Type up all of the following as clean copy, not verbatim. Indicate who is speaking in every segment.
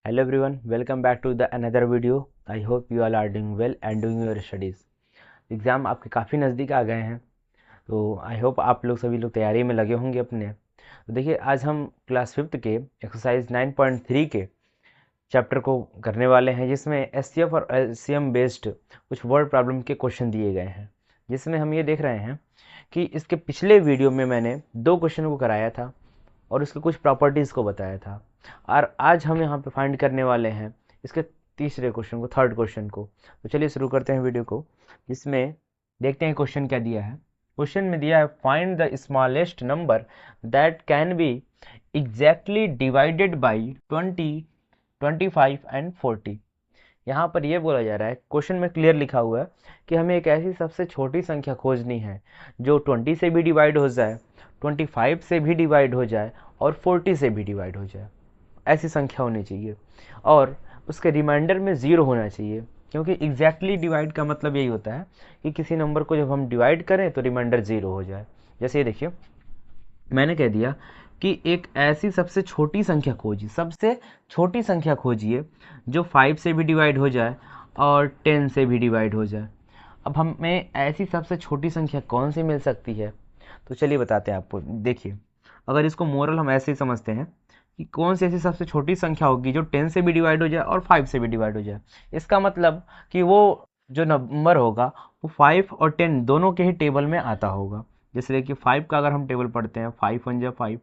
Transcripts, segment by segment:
Speaker 1: Hello everyone, welcome back to the another video. I hope you all are doing well and doing your studies. Exam आपके काफ़ी नज़दीक आ गए हैं, तो I hope आप लोग सभी लोग तैयारी में लगे होंगे अपने। तो देखिए, आज हम क्लास 5th के एक्सरसाइज 9.3 के चैप्टर को करने वाले हैं, जिसमें एससीएफ और एलसीएम बेस्ड कुछ वर्ड प्रॉब्लम के क्वेश्चन दिए गए हैं। जिसमें हम ये देख रहे हैं कि इसके पिछले वीडियो में मैंने 2 क्वेश्चन को कराया था और उसके कुछ प्रॉपर्टीज़ को बताया था, और आज हम यहाँ पे फाइंड करने वाले हैं इसके तीसरे क्वेश्चन को, थर्ड क्वेश्चन को। तो चलिए शुरू करते हैं वीडियो को, जिसमें देखते हैं क्वेश्चन क्या दिया है। क्वेश्चन में दिया है find the smallest number that can B exactly divided by 20, 25 and 40। यहाँ पर यह बोला जा रहा है, क्वेश्चन में क्लियर लिखा हुआ है कि हमें एक ऐसी सबसे छोटी संख्या खोजनी है जो 20 से भी डिवाइड हो जाए, 25 से भी डिवाइड हो जाए और 40 से भी डिवाइड हो जाए। ऐसी संख्या होनी चाहिए और उसके रिमाइंडर में ज़ीरो होना चाहिए, क्योंकि एग्जैक्टली डिवाइड का मतलब यही होता है कि किसी नंबर को जब हम डिवाइड करें तो रिमाइंडर ज़ीरो हो जाए। जैसे ये देखिए, मैंने कह दिया कि एक ऐसी सबसे छोटी संख्या खोजिए, सबसे छोटी संख्या खोजिए जो 5 से भी डिवाइड हो जाए और 10 से भी डिवाइड हो जाए। अब हमें ऐसी सबसे छोटी संख्या कौन सी मिल सकती है, तो चलिए बताते हैं आपको। देखिए, अगर इसको मोरल हम ऐसे ही समझते हैं कि कौन सी ऐसी सबसे छोटी संख्या होगी जो 10 से भी डिवाइड हो जाए और 5 से भी डिवाइड हो जाए। इसका मतलब कि वो जो नंबर होगा वो 5 और 10 दोनों के ही टेबल में आता होगा। जैसे देखिए, 5 का अगर हम टेबल पढ़ते हैं, 5 1 जा 5,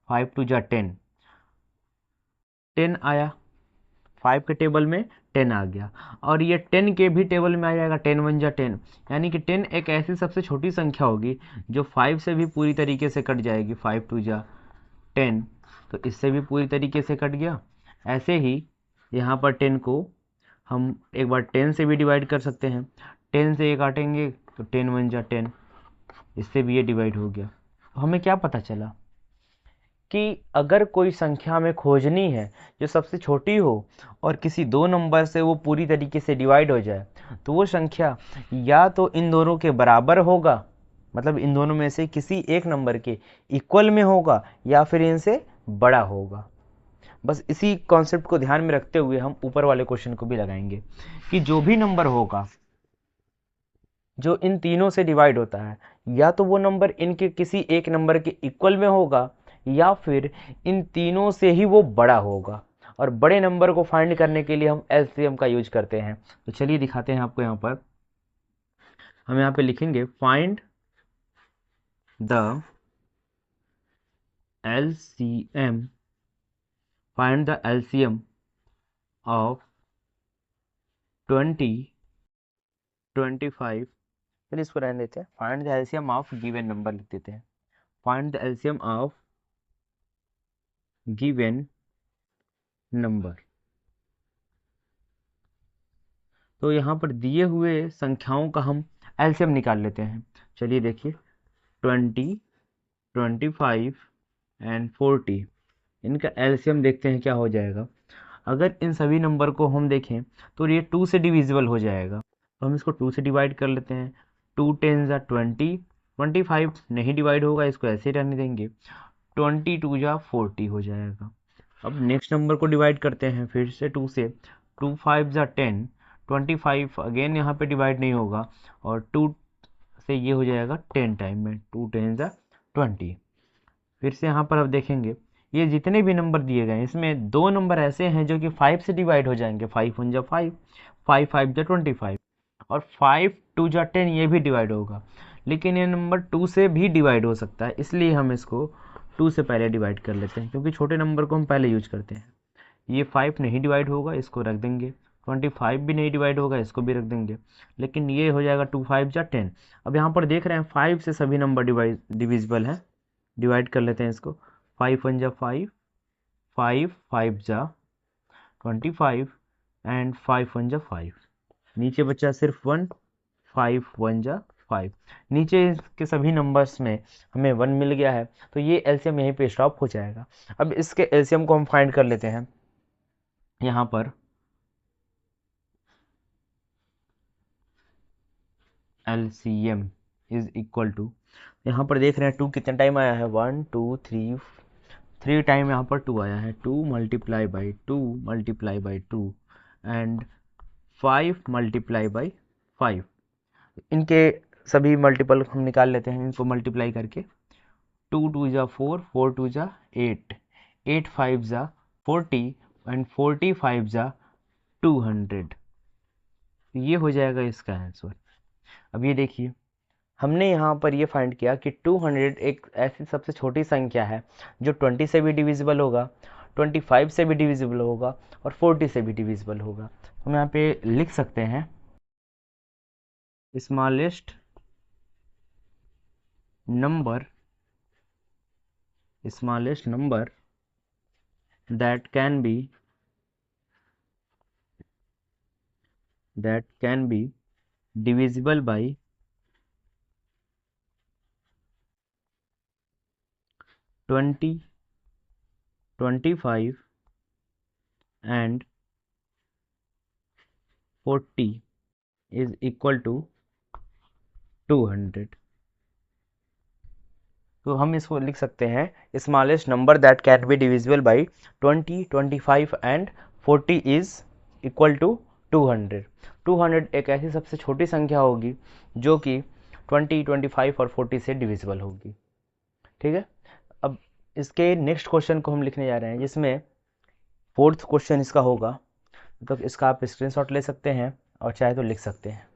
Speaker 1: 5 2 जा 10, 10 आया, 5 के टेबल में 10 आ गया, और ये 10 के भी टेबल में आ जाएगा, 10 1 जा 10। यानी कि 10 एक ऐसी सबसे छोटी संख्या होगी जो 5 से भी पूरी तरीके से कट जाएगी, 5 2 जा 10, तो इससे भी पूरी तरीके से कट गया। ऐसे ही यहाँ पर 10 को हम एक बार 10 से भी डिवाइड कर सकते हैं, 10 से ये काटेंगे तो 10 1 जा 10, इससे भी ये डिवाइड हो गया। तो हमें क्या पता चला कि अगर कोई संख्या हमें खोजनी है जो सबसे छोटी हो और किसी दो नंबर से वो पूरी तरीके से डिवाइड हो जाए, तो वो संख्या या तो इन दोनों के बराबर होगा, मतलब इन दोनों में से किसी एक नंबर के इक्वल में होगा, या फिर इनसे बड़ा होगा। बस इसी कॉन्सेप्ट को ध्यान में रखते हुए हम ऊपर वाले क्वेश्चन को भी लगाएंगे कि जो भी नंबर होगा जो इन तीनों से डिवाइड होता है, या तो वो नंबर इनके किसी एक नंबर के इक्वल में होगा, या फिर इन तीनों से ही वो बड़ा होगा। और बड़े नंबर को फाइंड करने के लिए हम एलसीएम का यूज करते हैं। तो चलिए दिखाते हैं आपको। यहाँ पर हम यहाँ पे लिखेंगे find the LCM, find the LCM of 20, 25। चलिए इसको रहने देते हैं, find the LCM of given number लिख देते हैं, find the LCM of given number. तो यहाँ पर दिए हुए संख्याओं का हम एलसीएम निकाल लेते हैं। चलिए देखिए, 20, 25 एंड 40, इनका एलसीएम देखते हैं क्या हो जाएगा। अगर इन सभी नंबर को हम देखें तो ये 2 से डिविजिबल हो जाएगा, तो हम इसको 2 से डिवाइड कर लेते हैं। 2 10 जा 20, 25 नहीं डिवाइड होगा, इसको ऐसे ही रहने देंगे, 22 जा 40 हो जाएगा। अब नेक्स्ट नंबर को डिवाइड करते हैं फिर से 2 से, 2 5 जा 10, 25 अगेन यहाँ पे डिवाइड नहीं होगा, और 2 से ये हो जाएगा 10 टाइम में, 2 10 जा 20। फिर से यहाँ पर अब देखेंगे, ये जितने भी नंबर दिए गए हैं इसमें दो नंबर ऐसे हैं जो कि 5 से डिवाइड हो जाएंगे, 5 1 जा 5, 5 5 जा 25, और 5 2 जा 10 ये भी डिवाइड होगा। लेकिन ये नंबर 2 से भी डिवाइड हो सकता है, इसलिए हम इसको 2 से पहले डिवाइड कर लेते हैं, क्योंकि छोटे नंबर को हम पहले यूज करते हैं। ये 5 नहीं डिवाइड होगा, इसको रख देंगे, 25 भी नहीं डिवाइड होगा, इसको भी रख देंगे। लेकिन ये हो जाएगा 2 5 जा 10। अब यहाँ पर देख रहे हैं 5 से सभी नंबर डिविजिबल हैं, डिवाइड कर लेते हैं इसको। 5 1 जा 5, 5 5 जा 25 एंड 5 1 जा 5। नीचे बचा सिर्फ 1, 5 1 जा 5। नीचे के सभी नंबर्स में हमें 1 मिल गया है, तो ये एलसीएम यहीं पे स्टॉप हो जाएगा। अब इसके एलसीएम को हम फाइंड कर लेते हैं। यहाँ पर LCM इज इक्वल टू, यहाँ पर देख रहे हैं 2 कितने टाइम आया है, 1 2 3 3 टाइम यहाँ पर 2 आया है, 2 multiply by 2 multiply by 2 and 5 multiply by 5। इनके सभी मल्टीपल हम निकाल लेते हैं, इनको मल्टीप्लाई करके। 2 2 जा 4, 4 2 जा 8, 8 5 जा 40 एंड 40 5 जा 200। ये हो जाएगा इसका आंसर। अब ये देखिए, हमने यहाँ पर ये फाइंड किया कि 200 एक ऐसी सबसे छोटी संख्या है जो 20 से भी डिविजिबल होगा, 25 से भी डिविजिबल होगा और 40 से भी डिविजिबल होगा। हम यहाँ पे लिख सकते हैं smallest number that can be divisible by 20, 25 and 40 is equal to 200। तो हम इसको लिख सकते हैं smallest number that can be divisible by 20, 25 and 40 is equal to 200। 200 एक ऐसी सबसे छोटी संख्या होगी जो कि 20, 25 और 40 से डिविजिबल होगी। ठीक है, अब इसके नेक्स्ट क्वेश्चन को हम लिखने जा रहे हैं, जिसमें फोर्थ क्वेश्चन इसका होगा। मतलब इसका आप स्क्रीनशॉट ले सकते हैं और चाहे तो लिख सकते हैं।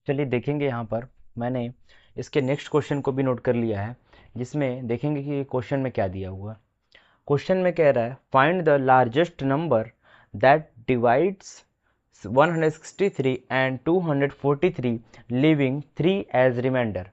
Speaker 1: चलिए देखेंगे, यहाँ पर मैंने इसके नेक्स्ट क्वेश्चन को भी नोट कर लिया है, जिसमें देखेंगे कि क्वेश्चन में क्या दिया हुआ। क्वेश्चन में कह रहा है find the largest number that divides 163 and 243 leaving 3 as remainder.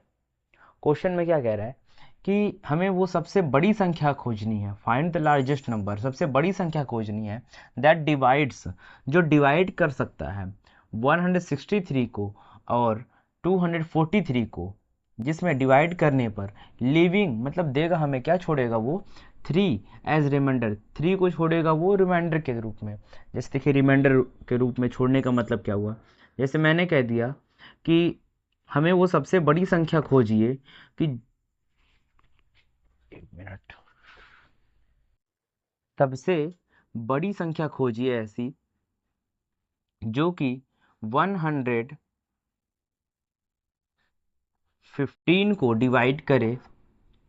Speaker 1: Question में क्या कह रहा है कि हमें वो सबसे बड़ी संख्या खोजनी है। फाइंड द लार्जेस्ट नंबर, सबसे बड़ी संख्या खोजनी है दैट डिवाइड्स, जो डिवाइड कर सकता है 163 को और 243 को, जिसमें डिवाइड करने पर लिविंग मतलब देगा हमें क्या, छोड़ेगा वो 3 एज रिमाइंडर, 3 को छोड़ेगा वो रिमाइंडर के रूप में। जैसे देखिए रिमाइंडर के रूप में छोड़ने का मतलब क्या हुआ, जैसे मैंने कह दिया कि हमें वो सबसे बड़ी संख्या खोजिए कि, एक मिनट, सबसे बड़ी संख्या खोजिए ऐसी जो कि 115 को डिवाइड करे।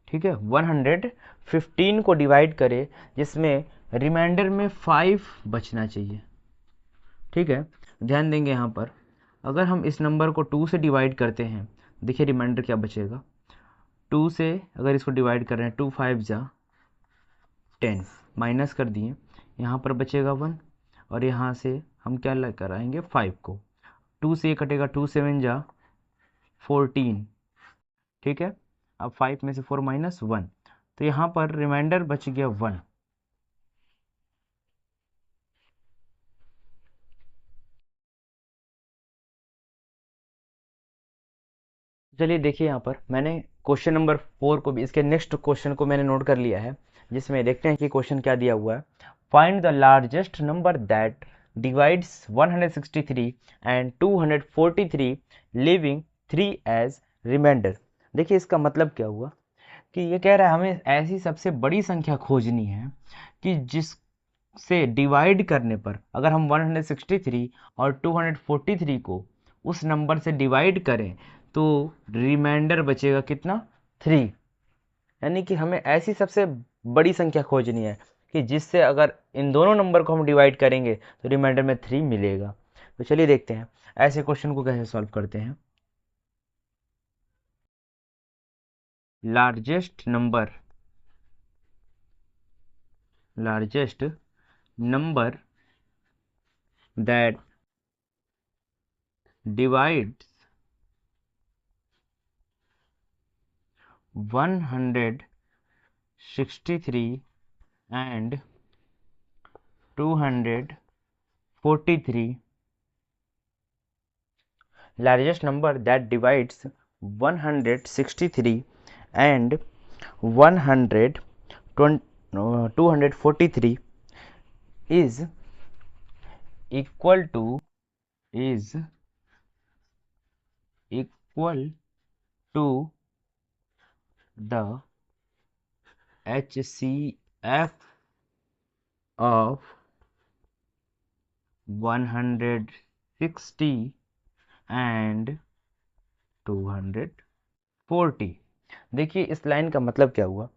Speaker 1: ठीक है, 115 को डिवाइड करे जिसमें रिमाइंडर में 5 बचना चाहिए। ठीक है, ध्यान देंगे यहाँ पर, अगर हम इस नंबर को 2 से डिवाइड करते हैं, देखिए रिमाइंडर क्या बचेगा। 2 से अगर इसको डिवाइड कर रहे हैं, 2 5 जा 10, माइनस कर दिए, यहाँ पर बचेगा 1 और यहाँ से हम क्या लेकर आएंगे 5 को। 2 से ये कटेगा, 2 7 जा 14। ठीक है, अब 5 में से 4 माइनस 1, तो यहाँ पर रिमाइंडर बच गया 1। चलिए देखिए, यहाँ पर मैंने क्वेश्चन नंबर 4 को भी, इसके नेक्स्ट क्वेश्चन को मैंने नोट कर लिया है, जिसमें देखते हैं कि क्वेश्चन क्या दिया हुआ है। Find the largest number that divides 163 and 243 leaving 3 as remainder. देखिए इसका मतलब क्या हुआ कि ये कह रहा है हमें ऐसी सबसे बड़ी संख्या खोजनी है कि जिससे डिवाइड करने पर अगर हम 163 और 243 को उस नंबर से डिवाइड करें तो रिमाइंडर बचेगा कितना, 3। यानी कि हमें ऐसी सबसे बड़ी संख्या खोजनी है कि जिससे अगर इन दोनों नंबर को हम डिवाइड करेंगे तो रिमाइंडर में 3 मिलेगा। तो चलिए देखते हैं ऐसे क्वेश्चन को कैसे सॉल्व करते हैं। Largest number that divides 163 and 243, largest number that divides 163 and 243 is equal to is equal to the HCF of 160 and 240। देखिए इस लाइन का मतलब क्या हुआ,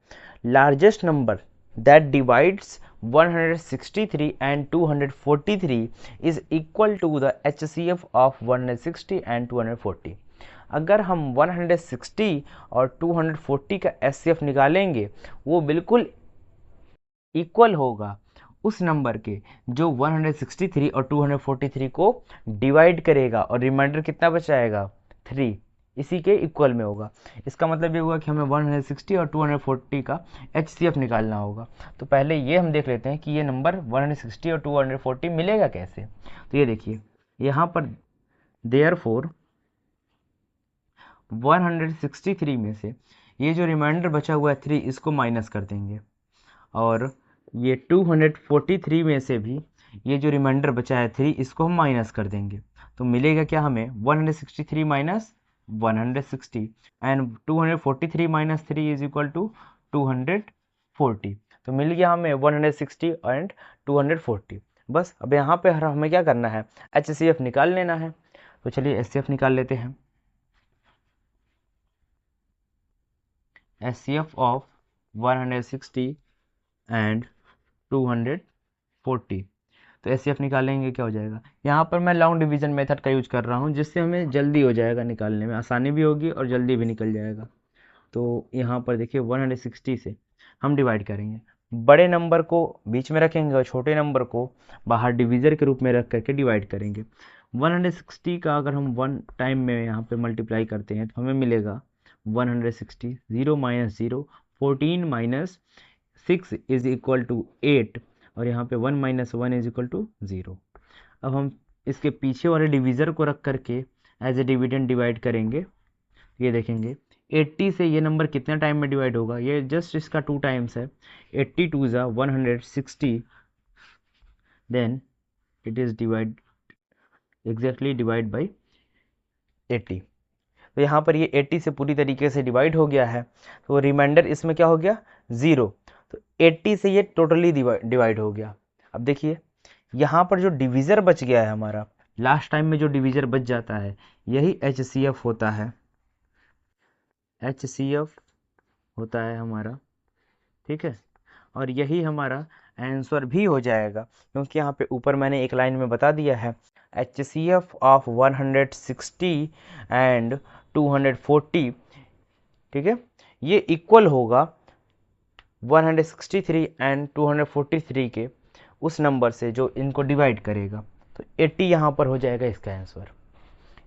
Speaker 1: largest number that divides 163 and 243 is equal to the HCF of 160 and 240। अगर हम 160 और 240 का HCF निकालेंगे वो बिल्कुल इक्वल होगा उस नंबर के जो 163 और 243 को डिवाइड करेगा और रिमाइंडर कितना बचाएगा 3, इसी के इक्वल में होगा। इसका मतलब ये हुआ कि हमें 160 और 240 का HCF निकालना होगा। तो पहले ये हम देख लेते हैं कि ये नंबर 160 और 240 मिलेगा कैसे। तो ये देखिए यहाँ पर देयरफॉर 163 में से ये जो रिमाइंडर बचा हुआ है 3 इसको माइनस कर देंगे, और ये 243 में से भी ये जो रिमाइंडर बचा है 3 इसको हम माइनस कर देंगे। तो मिलेगा क्या हमें 163 minus 160 and 243 minus 3 is equal to 240। तो मिल गया हमें 160 एंड 240। बस अब यहाँ पे हमें क्या करना है, HCF निकाल लेना है। तो चलिए HCF निकाल लेते हैं। HCF of 160 and 240। तो HCF निकालेंगे क्या हो जाएगा, यहाँ पर मैं लॉन्ग डिवीजन मेथड का यूज कर रहा हूँ जिससे हमें जल्दी हो जाएगा, निकालने में आसानी भी होगी और जल्दी भी निकल जाएगा। तो यहाँ पर देखिए 160 से हम डिवाइड करेंगे, बड़े नंबर को बीच में रखेंगे और छोटे नंबर को बाहर डिवीज़र के रूप में रख करके डिवाइड करेंगे। 160 का अगर हम वन टाइम में यहाँ पे मल्टीप्लाई करते हैं तो हमें मिलेगा 160, 0 minus 0, 14 minus 6 is equal to 8, और यहाँ पे 1 माइनस 1 इज इक्वल टू 0। अब हम इसके पीछे वाले डिवीज़र को रख करके एज ए डिविडेंड डिवाइड करेंगे। ये देखेंगे 80 से ये नंबर कितने टाइम में डिवाइड होगा, ये जस्ट इसका 2 टाइम्स है। 80 टू ज़ा 160, then it is divide exactly divide by 80। तो यहाँ पर ये 80 से पूरी तरीके से डिवाइड हो गया है, तो रिमाइंडर इसमें क्या हो गया 0। तो 80 से ये टोटली डिवाइड हो गया। अब देखिए यहाँ पर जो डिवीज़र बच गया है हमारा, लास्ट टाइम में जो डिवीज़र बच जाता है यही HCF होता है, HCF होता है हमारा, ठीक है। और यही हमारा आंसर भी हो जाएगा, क्योंकि यहाँ पे ऊपर मैंने एक लाइन में बता दिया है HCF ऑफ 160 एंड 240, ठीक है, ये इक्वल होगा 163 एंड 243 के उस नंबर से जो इनको डिवाइड करेगा। तो 80 यहाँ पर हो जाएगा इसका आंसर।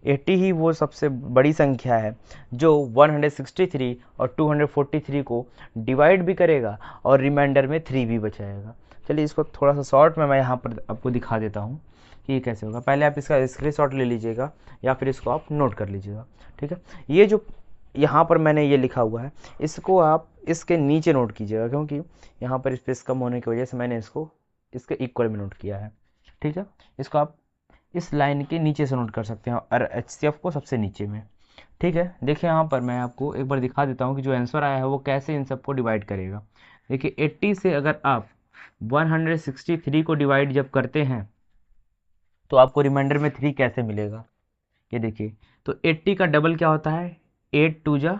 Speaker 1: 80 ही वो सबसे बड़ी संख्या है जो 163 और 243 को डिवाइड भी करेगा और रिमाइंडर में 3 भी बचाएगा। चलिए इसको थोड़ा सा शॉर्ट में मैं यहाँ पर आपको दिखा देता हूँ कि ये कैसे होगा। पहले आप इसका स्क्रीनशॉट ले लीजिएगा या फिर इसको आप नोट कर लीजिएगा, ठीक है। ये जो यहाँ पर मैंने ये लिखा हुआ है इसको आप इसके नीचे नोट कीजिएगा, क्योंकि यहाँ पर स्पेस कम होने की वजह से मैंने इसको इसके इक्वल में नोट किया है, ठीक है। इसको आप इस लाइन के नीचे से नोट कर सकते हैं और HCF को सबसे नीचे में, ठीक है। देखिए यहाँ पर मैं आपको एक बार दिखा देता हूँ कि जो आंसर आया है वो कैसे इन सबको डिवाइड करेगा। देखिए 80 से अगर आप 163 को डिवाइड जब करते हैं तो आपको रिमाइंडर में 3 कैसे मिलेगा, ये देखिए। तो 80 का डबल क्या होता है, 8 टू जा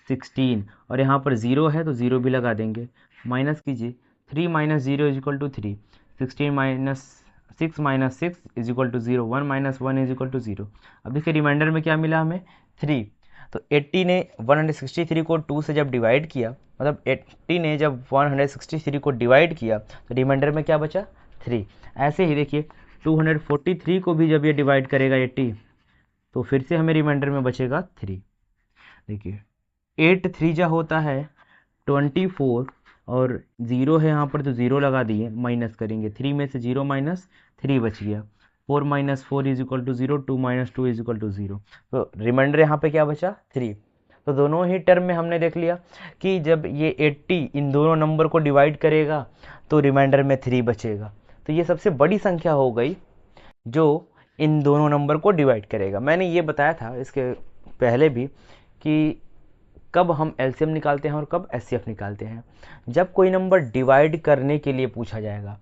Speaker 1: 16, और यहाँ पर 0 है तो 0 भी लगा देंगे, माइनस कीजिए 3 minus 0 is equal to 3, 16 minus 6 minus 6 is equal to 0, 1 minus 1 is equal to 0। अब देखिए रिमाइंडर में क्या मिला हमें 3। तो 80 ने 163 को 2 से जब डिवाइड किया, मतलब 80 ने जब 163 को डिवाइड किया तो रिमाइंडर में क्या बचा 3। ऐसे ही देखिए 243 को भी जब ये डिवाइड करेगा 80 तो फिर से हमें रिमाइंडर में बचेगा 3। देखिए 8 3 जा होता है 24, और 0 है यहाँ पर तो 0 लगा दिए, माइनस करेंगे 3 में से 0 माइनस 3 बच गया, 4 minus 4 is equal to 0, 2 minus 2 is equal to 0। तो रिमाइंडर यहाँ पे क्या बचा 3। तो दोनों ही टर्म में हमने देख लिया कि जब ये 80 इन दोनों नंबर को डिवाइड करेगा तो रिमाइंडर में 3 बचेगा। तो ये सबसे बड़ी संख्या हो गई जो इन दोनों नंबर को डिवाइड करेगा। मैंने ये बताया था इसके पहले भी कि कब हम एलसीएम निकालते हैं और कब एचसीएफ निकालते हैं। जब कोई नंबर डिवाइड करने के लिए पूछा जाएगा,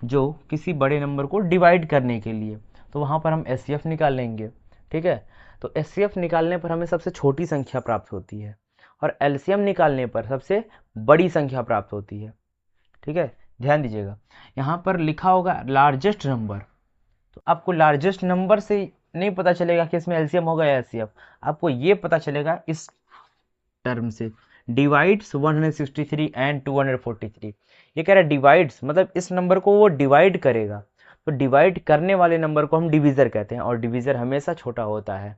Speaker 1: जो किसी बड़े नंबर को डिवाइड करने के लिए, तो वहाँ पर हम एचसीएफ निकाल लेंगे। ठीक है, तो एचसीएफ निकालने पर हमें सबसे छोटी संख्या प्राप्त होती है और एलसीएम निकालने पर सबसे बड़ी संख्या प्राप्त होती है। ठीक है, ध्यान दीजिएगा, यहाँ पर लिखा होगा लार्जेस्ट नंबर, तो आपको लार्जेस्ट नंबर से नहीं पता चलेगा कि इसमें एलसीएम होगा या एचसीएफ, आपको ये पता चलेगा इस टर्म से, डिवाइड्स 163 एंड 243। ये कह रहा है डिवाइड्स मतलब इस नंबर को वो डिवाइड करेगा, तो डिवाइड करने वाले नंबर को हम डिविज़र कहते हैं और डिविज़र हमेशा छोटा होता है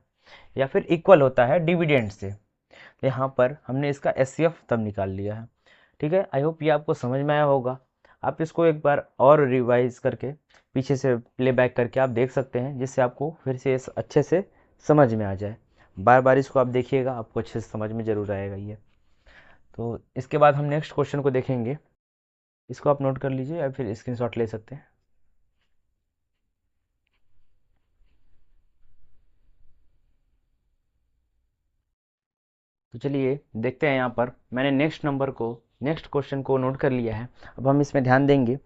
Speaker 1: या फिर इक्वल होता है डिविडेंड से। यहाँ पर हमने इसका एचसीएफ तब निकाल लिया है। ठीक है, आई होप ये आपको समझ में आया होगा। आप इसको एक बार और रिवाइज करके पीछे से प्लेबैक करके आप देख सकते हैं, जिससे आपको फिर से अच्छे से समझ में आ जाए। बार बार इसको आप देखिएगा, आपको अच्छे से समझ में ज़रूर आएगा ये। तो इसके बाद हम नेक्स्ट क्वेश्चन को देखेंगे, इसको आप नोट कर लीजिए या फिर स्क्रीनशॉट ले सकते हैं। तो चलिए देखते हैं, यहाँ पर मैंने नेक्स्ट क्वेश्चन को नोट कर लिया है। अब हम इसमें ध्यान देंगे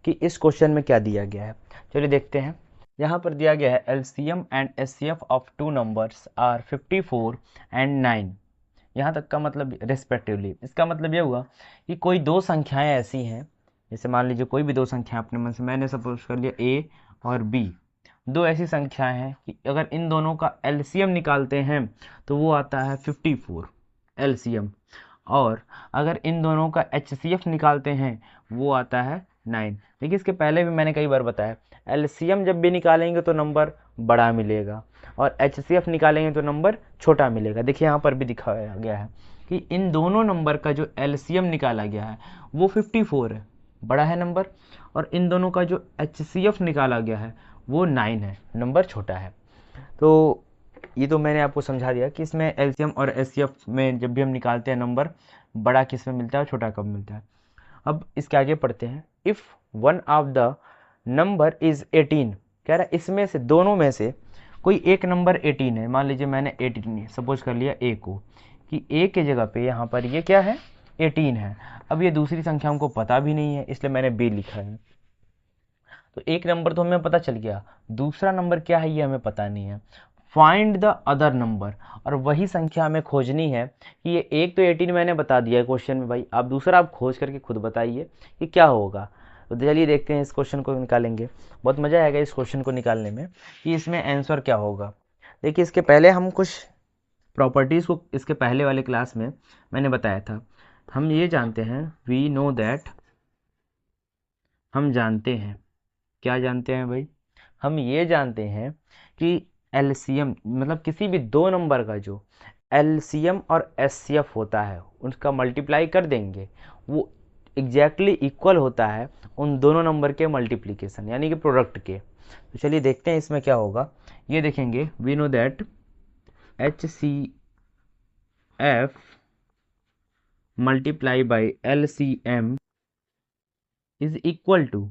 Speaker 1: कि इस क्वेश्चन में क्या दिया गया है। चलिए देखते हैं, यहाँ पर दिया गया है LCM and HCF of two numbers are 54 and 9। यहाँ तक का मतलब रेस्पेक्टिवली, इसका मतलब ये हुआ कि कोई दो संख्याएं ऐसी हैं, जैसे मान लीजिए कोई भी दो संख्याएं अपने मन से, मैंने सपोज कर लिया ए और बी, दो ऐसी संख्याएं हैं कि अगर इन दोनों का एलसीएम निकालते हैं तो वो आता है 54 एलसीएम, और अगर इन दोनों का एचसीएफ निकालते हैं वो आता है 9। देखिए इसके पहले भी मैंने कई बार बताया, एलसीएम जब भी निकालेंगे तो नंबर बड़ा मिलेगा और एचसीएफ निकालेंगे तो नंबर छोटा मिलेगा। देखिए यहाँ पर भी दिखाया गया है कि इन दोनों नंबर का जो एलसीएम निकाला गया है वो 54 है, बड़ा है नंबर, और इन दोनों का जो एचसीएफ निकाला गया है वो 9 है, नंबर छोटा है। तो ये तो मैंने आपको समझा दिया कि इसमें एलसीएम और एचसीएफ में जब भी हम निकालते हैं नंबर, बड़ा किस में मिलता है और छोटा कब मिलता है। अब इसके आगे पढ़ते हैं, if one of the number is 18, कह रहा है इसमें से दोनों में से कोई एक नंबर 18 है। मान लीजिए मैंने 18 सपोज कर लिया ए को, कि ए के जगह पे यहाँ पर ये क्या है 18 है। अब ये दूसरी संख्या हमको पता भी नहीं है, इसलिए मैंने बी लिखा है। तो एक नंबर तो हमें पता चल गया, दूसरा नंबर क्या है ये हमें पता नहीं है। फाइंड द अदर नंबर, और वही संख्या हमें खोजनी है कि ये एक तो 18 मैंने बता दिया है क्वेश्चन में, भाई आप दूसरा आप खोज करके खुद बताइए कि क्या होगा। तो चलिए देखते हैं, इस क्वेश्चन को निकालेंगे, बहुत मज़ा आएगा इस क्वेश्चन को निकालने में कि इसमें आंसर क्या होगा। देखिए इसके पहले हम कुछ प्रॉपर्टीज़ को इसके पहले वाले क्लास में मैंने बताया था। हम ये जानते हैं, वी नो दैट, हम जानते हैं, क्या जानते हैं भाई, हम ये जानते हैं कि एलसीएम मतलब किसी भी दो नंबर का जो एलसीएम और एचसीएफ होता है उसका मल्टीप्लाई कर देंगे वो एग्जैक्टली इक्वल होता है उन दोनों नंबर के मल्टीप्लिकेशन यानी कि प्रोडक्ट के। तो चलिए देखते हैं इसमें क्या होगा। ये देखेंगे, we know that H C F multiply by L C M is equal to,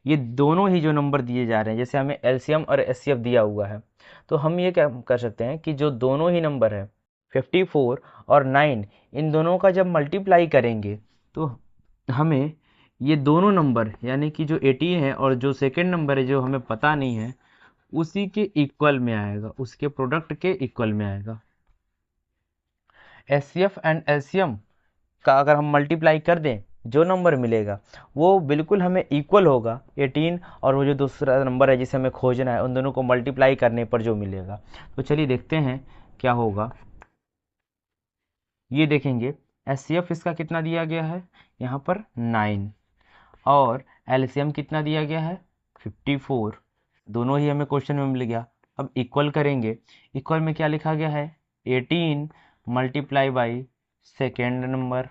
Speaker 1: ये दोनों ही जो नंबर दिए जा रहे हैं, जैसे हमें एलसीएम और एचसीएफ दिया हुआ है, तो हम ये क्या कर सकते हैं कि जो दोनों ही नंबर है 54 और 9, इन दोनों का जब मल्टीप्लाई करेंगे तो हमें ये दोनों नंबर यानी कि जो 18 है और जो सेकेंड नंबर है जो हमें पता नहीं है उसी के इक्वल में आएगा, उसके प्रोडक्ट के इक्वल में आएगा। एचसीएफ एंड एलसीएम का अगर हम मल्टीप्लाई कर दें, जो नंबर मिलेगा वो बिल्कुल हमें इक्वल होगा 18 और वो जो दूसरा नंबर है जिसे हमें खोजना है, उन दोनों को मल्टीप्लाई करने पर जो मिलेगा। तो चलिए देखते हैं क्या होगा। ये देखेंगे, एचसीएफ इसका कितना दिया गया है यहाँ पर 9, और एलसीएम कितना दिया गया है 54, दोनों ही हमें क्वेश्चन में मिल गया। अब इक्वल करेंगे, इक्वल में क्या लिखा गया है 18 मल्टीप्लाई बाई सेकेंड नंबर।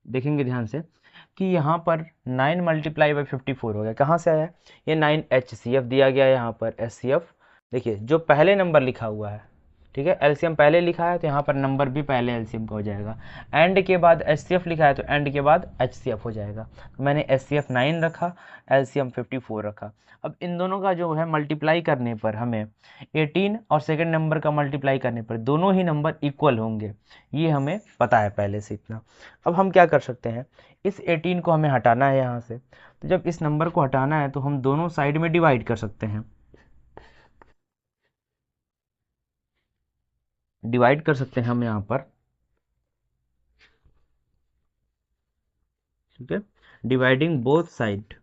Speaker 1: देखेंगे ध्यान से कि यहाँ पर 9 मल्टीप्लाई बाई 54 हो गया, कहाँ से आया, ये 9 एचसीएफ दिया गया है यहाँ पर, एचसीएफ देखिए जो पहले नंबर लिखा हुआ है, ठीक है, एलसीएम पहले लिखा है तो यहाँ पर नंबर भी पहले एलसीएम का हो जाएगा। एंड के बाद एचसीएफ लिखा है तो एंड के बाद एचसीएफ हो जाएगा। तो मैंने एचसीएफ 9 रखा, एलसीएम 54 रखा। अब इन दोनों का जो है मल्टीप्लाई करने पर हमें 18 और सेकंड नंबर का मल्टीप्लाई करने पर दोनों ही नंबर इक्वल होंगे, ये हमें पता है पहले से इतना। अब हम क्या कर सकते हैं, इस 18 को हमें हटाना है यहाँ से, तो जब इस नंबर को हटाना है तो हम दोनों साइड में डिवाइड कर सकते हैं, डिवाइड कर सकते हैं हम यहाँ पर, ठीक है, dividing both side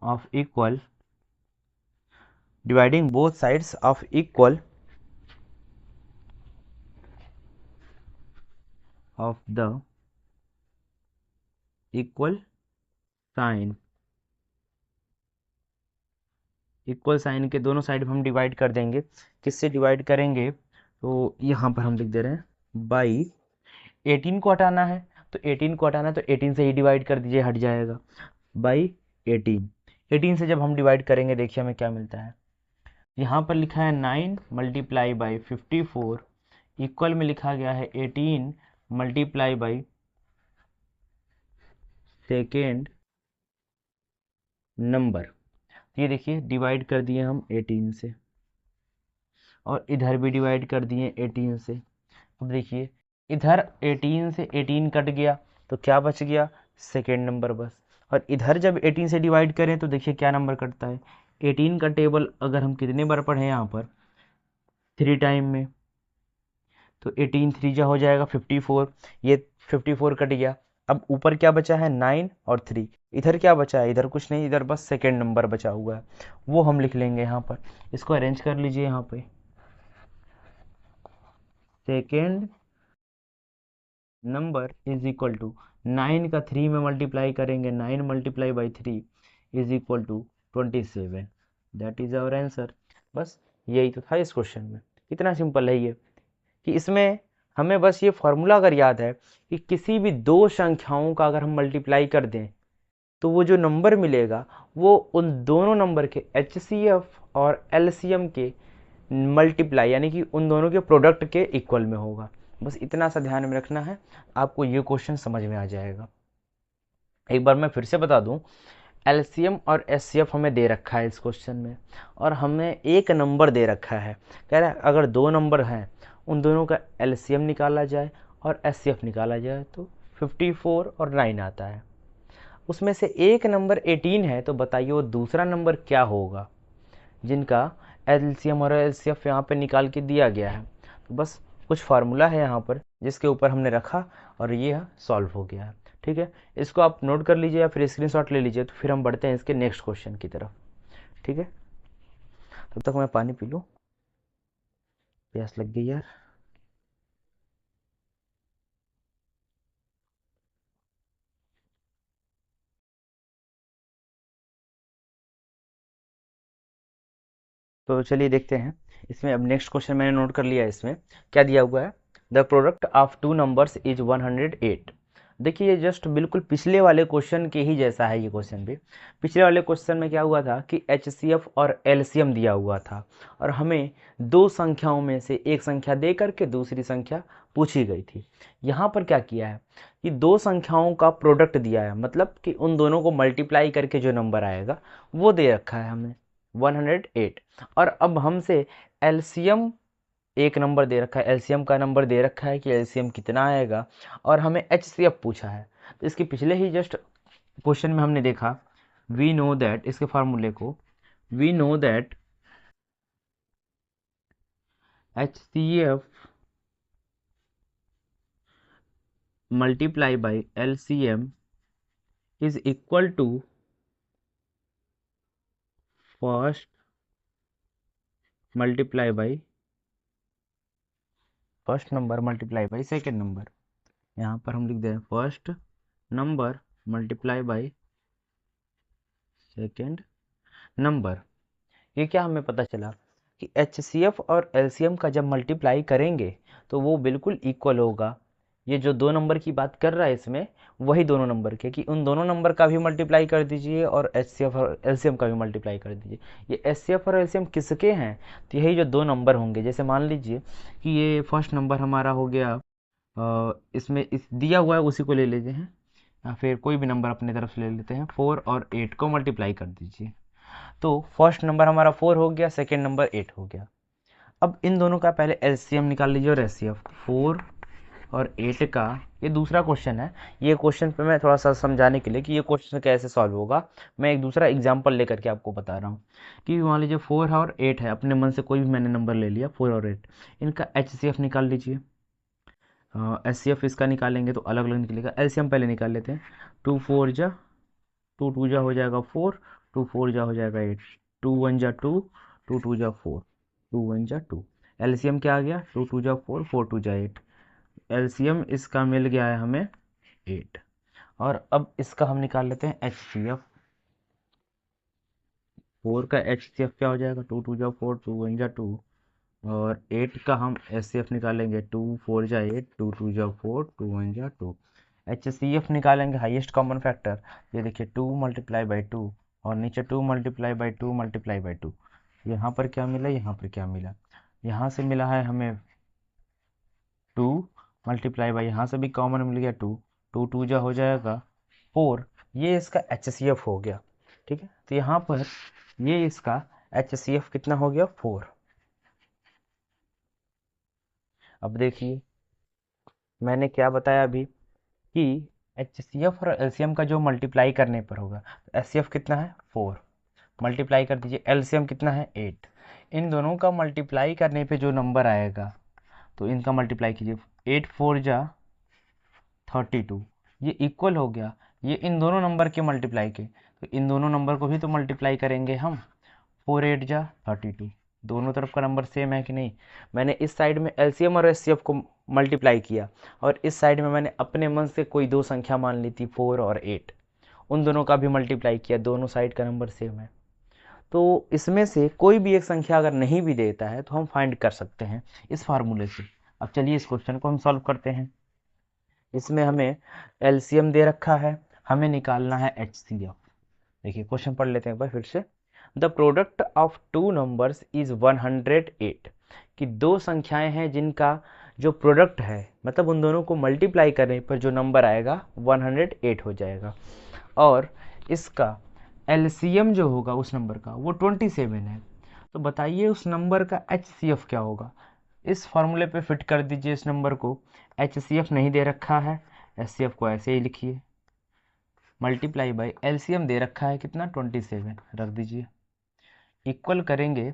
Speaker 1: of equal, dividing both sides of equal of the equal sign, equal sign के दोनों साइड हम डिवाइड कर देंगे। किससे डिवाइड करेंगे, तो यहाँ पर हम लिख दे रहे हैं बाई 18 को हटाना है, तो 18 को हटाना है तो 18 से ही डिवाइड कर दीजिए, हट जाएगा, बाई 18। 18 से जब हम डिवाइड करेंगे देखिए हमें क्या मिलता है, यहाँ पर लिखा है 9 मल्टीप्लाई बाई 54, इक्वल में लिखा गया है 18 मल्टीप्लाई बाई सेकेंड नंबर। ये देखिए डिवाइड कर दिए हम 18 से, और इधर भी डिवाइड कर दिए 18 से। अब देखिए इधर 18 से 18 कट गया तो क्या बच गया, सेकेंड नंबर बस। और इधर जब 18 से डिवाइड करें तो देखिए क्या नंबर कटता है, 18 का टेबल अगर हम कितने बार पढ़ें यहाँ पर 3 टाइम में, तो 18 3 जा हो जाएगा 54, ये 54 कट गया। अब ऊपर क्या बचा है 9 और 3, इधर क्या बचा है, इधर कुछ नहीं, इधर बस सेकेंड नंबर बचा हुआ है, वो हम लिख लेंगे यहाँ पर। इसको अरेंज कर लीजिए यहाँ पे, second number is equal to 9 का 3 में मल्टीप्लाई करेंगे, 9 multiply by 3 is equal to 27, that is our answer. बस यही तो था इस क्वेश्चन में, कितना सिंपल है ये, कि इसमें हमें बस ये फॉर्मूला अगर याद है कि किसी भी दो संख्याओं का अगर हम मल्टीप्लाई कर दें तो वो जो नंबर मिलेगा वो उन दोनों नंबर के एचसीएफ और एलसीएम के मल्टीप्लाई यानी कि उन दोनों के प्रोडक्ट के इक्वल में होगा। बस इतना सा ध्यान में रखना है, आपको ये क्वेश्चन समझ में आ जाएगा। एक बार मैं फिर से बता दूं, एलसीएम और एचसीएफ हमें दे रखा है इस क्वेश्चन में, और हमें एक नंबर दे रखा है, कह रहा है अगर दो नंबर हैं उन दोनों का एलसीएम निकाला जाए और एचसीएफ निकाला जाए तो 54 और 9 आता है। उसमें से एक नंबर 18 है, तो बताइए वो दूसरा नंबर क्या होगा जिनका एलसीएम और एचसीएफ यहाँ पे निकाल के दिया गया है। तो बस कुछ फार्मूला है यहाँ पर जिसके ऊपर हमने रखा और ये सॉल्व हो गया है, ठीक है। इसको आप नोट कर लीजिए या फिर स्क्रीनशॉट ले लीजिए, तो फिर हम बढ़ते हैं इसके नेक्स्ट क्वेश्चन की तरफ, ठीक है। तब तक मैं पानी पी लूँ, प्यास लग गई यार। तो चलिए देखते हैं इसमें। अब नेक्स्ट क्वेश्चन मैंने नोट कर लिया है, इसमें क्या दिया हुआ है, the product of two numbers is 108। देखिए ये जस्ट बिल्कुल पिछले वाले क्वेश्चन के ही जैसा है ये क्वेश्चन भी। पिछले वाले क्वेश्चन में क्या हुआ था कि एचसीएफ और एलसीएम दिया हुआ था और हमें दो संख्याओं में से एक संख्या दे करके दूसरी संख्या पूछी गई थी। यहाँ पर क्या किया है कि दो संख्याओं का प्रोडक्ट दिया है, मतलब कि उन दोनों को मल्टीप्लाई करके जो नंबर आएगा वो दे रखा है हमें 108। और अब हमसे एलसीएम एक नंबर दे रखा है, एलसीएम का नंबर दे रखा है कि एलसीएम कितना आएगा, और हमें एचसीएफ पूछा है। तो इसके पिछले ही जस्ट क्वेश्चन में हमने देखा, वी नो दैट, इसके फार्मूले को, we know that HCF multiply by LCM is equal to first multiply by first number multiply by second number. यहाँ पर हम लिख दे रहे हैं first number multiply by second number. ये क्या हमें पता चला कि एचसीएफ और एलसीएम का जब मल्टीप्लाई करेंगे तो वो बिल्कुल इक्वल होगा ये जो दो नंबर की बात कर रहा है इसमें वही दोनों नंबर के, कि उन दोनों नंबर का भी मल्टीप्लाई कर दीजिए और एचसीएफ और एलसीएम का भी मल्टीप्लाई कर दीजिए। ये एचसीएफ और एलसीएम किसके हैं? तो यही जो दो नंबर होंगे, जैसे मान लीजिए कि ये फर्स्ट नंबर हमारा हो गया, इसमें इस दिया हुआ है उसी को ले लेते हैं, या फिर कोई भी नंबर अपने तरफ से ले लेते हैं। 4 और 8 को मल्टीप्लाई कर दीजिए, तो फर्स्ट नंबर हमारा 4 हो गया, सेकेंड नंबर 8 हो गया। अब इन दोनों का पहले एलसीएम निकाल लीजिए और एचसीएफ। 4 और 8 का, ये दूसरा क्वेश्चन है। ये क्वेश्चन पे मैं थोड़ा सा समझाने के लिए कि ये क्वेश्चन कैसे सॉल्व होगा, मैं एक दूसरा एग्जांपल लेकर के आपको बता रहा हूँ। कि मान लीजिए 4 और 8 है, अपने मन से कोई भी मैंने नंबर ले लिया 4 और 8, इनका एचसीएफ निकाल लीजिए। एचसीएफ इसका निकालेंगे तो अलग अलग निकलेगा। एलसीएम पहले निकाल लेते हैं। 2 4 जा, 2 2 जा हो जाएगा 4, 2 4 जा हो जाएगा 8, 2 1 जा 2, 2 2 जा 4, 2 1 जा 2। एलसीएम क्या आ गया? 2 2 जा 4, 4 2 जा 8। एलसीएम इसका मिल गया है हमें 8। और अब इसका हम निकाल लेते हैं एचसीएफ। 4 का एचसीएफ क्या हो जाएगा? 2 2 जा 4, 2 1 जा 2। और 8 का हम एचसीएफ निकालेंगे। 2 4 जा 8, 2 2 जा 4, 2 1 जा 2। एचसीएफ निकालेंगे हाईएस्ट कॉमन फैक्टर। ये देखिए 2 मल्टीप्लाई बाई 2 और नीचे 2 मल्टीप्लाई बाई 2 मल्टीप्लाई बाई 2। यहाँ पर क्या मिला, यहाँ पर क्या मिला? यहाँ से मिला है हमें 2 मल्टीप्लाई बाई, यहाँ से भी कॉमन मिल गया 2, 2 2 जा हो जाएगा 4। ये इसका एचसीएफ हो गया। ठीक है, तो यहाँ पर ये इसका एचसीएफ कितना हो गया? 4। अब देखिए मैंने क्या बताया अभी कि एचसीएफ और एलसीएम का जो मल्टीप्लाई करने पर होगा, तो एचसीएफ कितना है? 4। मल्टीप्लाई कर दीजिए। एलसीएम कितना है? 8। इन दोनों का मल्टीप्लाई करने पे जो नंबर आएगा, तो इनका मल्टीप्लाई कीजिए। 8 4 जा 32, ये इक्वल हो गया ये इन दोनों नंबर के मल्टीप्लाई के, तो इन दोनों नंबर को भी तो मल्टीप्लाई करेंगे हम। 4 8 जा 32, दोनों तरफ का नंबर सेम है कि नहीं? मैंने इस साइड में एलसीएम और एचसीएफ को मल्टीप्लाई किया और इस साइड में मैंने अपने मन से कोई दो संख्या मान ली थी 4 और 8, उन दोनों का भी मल्टीप्लाई किया, दोनों साइड का नंबर सेम है। तो इसमें से कोई भी एक संख्या अगर नहीं भी देता है तो हम फाइंड कर सकते हैं इस फार्मूले से। अब चलिए इस क्वेश्चन को हम सॉल्व करते हैं। इसमें हमें एलसीएम दे रखा है, हमें निकालना है एचसीएफ। देखिए क्वेश्चन पढ़ लेते हैं एक बार फिर से। The product of two numbers is 108, कि दो संख्याएं हैं जिनका जो प्रोडक्ट है, मतलब उन दोनों को मल्टीप्लाई करने पर जो नंबर आएगा 108 हो जाएगा। और इसका एलसीएम जो होगा उस नंबर का वो 27 है। तो बताइए उस नंबर का एचसीएफ क्या होगा? इस फॉर्मूले पे फिट कर दीजिए इस नंबर को। एचसीएफ नहीं दे रखा है, एचसीएफ को ऐसे ही लिखिए, मल्टीप्लाई बाई एलसीएम दे रखा है कितना? 27 रख दीजिए। इक्वल करेंगे,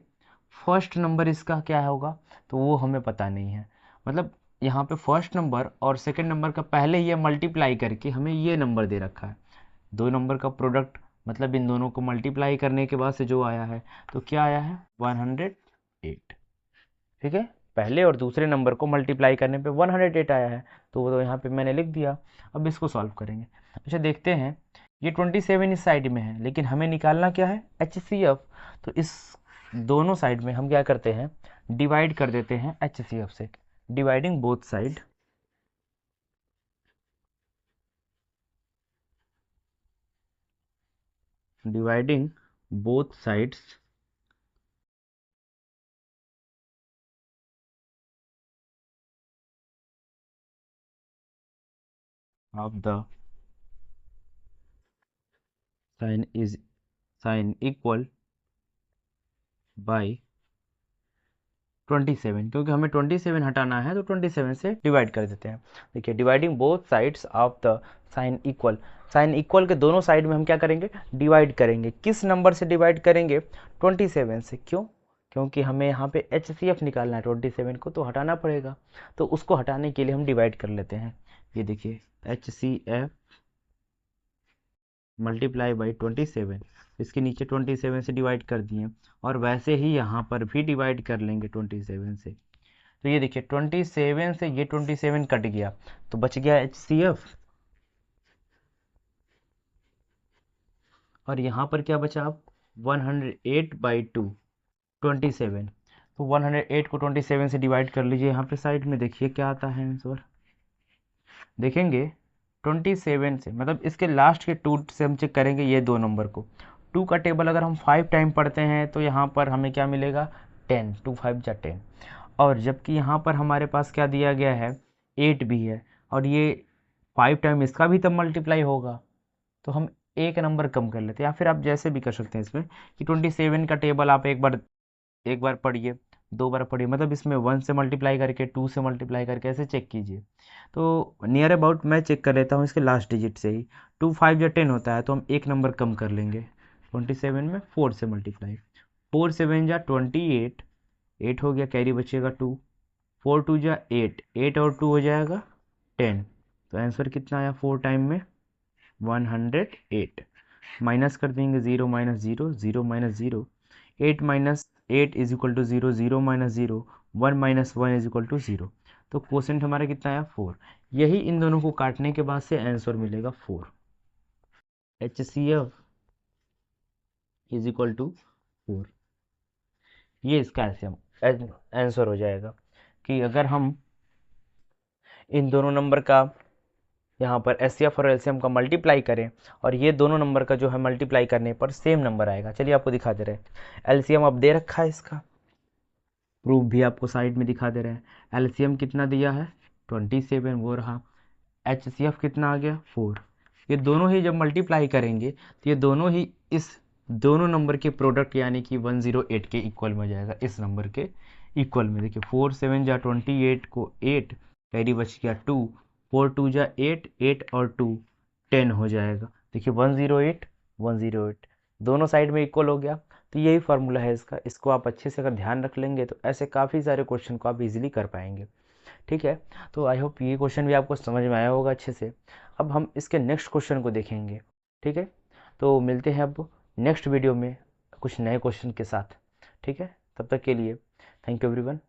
Speaker 1: फर्स्ट नंबर इसका क्या होगा तो वो हमें पता नहीं है। मतलब यहाँ पे फर्स्ट नंबर और सेकंड नंबर का पहले ये मल्टीप्लाई करके हमें ये नंबर दे रखा है। दो नंबर का प्रोडक्ट, मतलब इन दोनों को मल्टीप्लाई करने के बाद से जो आया है, तो क्या आया है? 108। ठीक है, पहले और दूसरे नंबर को मल्टीप्लाई करने पे 108 आया है, तो वो तो यहाँ पे मैंने लिख दिया। अब इसको सॉल्व करेंगे। अच्छा देखते हैं, ये 27 इस साइड में है, लेकिन हमें निकालना क्या है? एचसीएफ। तो इस दोनों साइड में हम क्या करते हैं? डिवाइड कर देते हैं एचसीएफ से। Dividing both side, dividing both sides of the sign equal by 27, क्योंकि हमें 27 हटाना है तो 27 से डिवाइड कर देते हैं। देखिए dividing both sides of the sign equal, sign equal के दोनों साइड में हम क्या करेंगे? डिवाइड करेंगे। किस नंबर से डिवाइड करेंगे? 27 से। क्यों? क्योंकि हमें यहाँ पे एचसीएफ निकालना है, 27 को तो हटाना पड़ेगा, तो उसको हटाने के लिए हम डिवाइड कर लेते हैं। ये देखिए एचसीएफ मल्टीप्लाई बाई 27, इसके नीचे 27 से डिवाइड कर दिए, और वैसे ही यहाँ पर भी डिवाइड कर लेंगे 27 से। तो ये देखिए 27 से ये 27 कट गया, तो बच गया एचसीएफ। और यहाँ पर क्या बचा? अब 108 बाई 2, 27। तो 108 को 27 से डिवाइड कर लीजिए। यहाँ पे साइड में देखिए क्या आता है आंसर। देखेंगे 27 से, मतलब इसके लास्ट के 2 से हम चेक करेंगे ये दो नंबर को। 2 का टेबल अगर हम 5 टाइम पढ़ते हैं तो यहाँ पर हमें क्या मिलेगा, 10, 2 5 जा 10। और जबकि यहाँ पर हमारे पास क्या दिया गया है, 8 भी है, और ये 5 टाइम इसका भी तब मल्टीप्लाई होगा, तो हम एक नंबर कम कर लेते हैं। या फिर आप जैसे भी कर सकते हैं इसमें कि 27 का टेबल आप एक बार पढ़िए, 2 बार पढ़िए, मतलब इसमें 1 से मल्टीप्लाई करके, 2 से मल्टीप्लाई करके ऐसे चेक कीजिए। तो नियर अबाउट मैं चेक कर लेता हूँ इसके लास्ट डिजिट से ही। 2 5 या 10 होता है तो हम एक नंबर कम कर लेंगे। 27 में 4 से मल्टीप्लाई, 4 7 जा 28, 8 हो गया, कैरी बचेगा 2, 4 2 जा 8, 8 और 2 हो जाएगा 10। तो आंसर कितना आया 4 टाइम में, 108। माइनस कर देंगे, 0 minus 0, 0 minus 0, 8 minus 8 is equal to 0, 0 minus 0, 1 minus 1 is equal to 0। तो क्वोशेंट हमारा कितना आया 4। यही इन दोनों को काटने के बाद से आंसर मिलेगा 4। HCF is equal to 4। ये इसका आंसर हो जाएगा कि अगर हम इन दोनों नंबर का यहाँ पर HCF और LCM का मल्टीप्लाई करें, और ये दोनों नंबर का जो है मल्टीप्लाई करने पर सेम नंबर आएगा। चलिए आपको दिखा दे रहे हैं। LCM अब दे रखा है, इसका प्रूफ भी आपको साइड में दिखा दे रहे हैं। LCM कितना दिया है 27, वो रहा। HCF कितना आ गया 4। ये दोनों ही जब मल्टीप्लाई करेंगे तो ये दोनों ही इस दोनों नंबर के प्रोडक्ट यानी कि 108 के इक्वल में हो जाएगा, इस नंबर के इक्वल में। देखिए 4 7 जा 28 को 8, कैरी बच गया 2, 4 2 जा 8, 8 और 2 10 हो जाएगा। देखिए 108 108 दोनों साइड में इक्वल हो गया। तो यही फार्मूला है इसका, इसको आप अच्छे से अगर ध्यान रख लेंगे तो ऐसे काफ़ी सारे क्वेश्चन को आप इजीली कर पाएंगे। ठीक है, तो आई होप ये क्वेश्चन भी आपको समझ में आया होगा अच्छे से। अब हम इसके नेक्स्ट क्वेश्चन को देखेंगे। ठीक है, तो मिलते हैं अब नेक्स्ट वीडियो में कुछ नए क्वेश्चन के साथ। ठीक है, तब तक के लिए थैंक यू एवरीवन।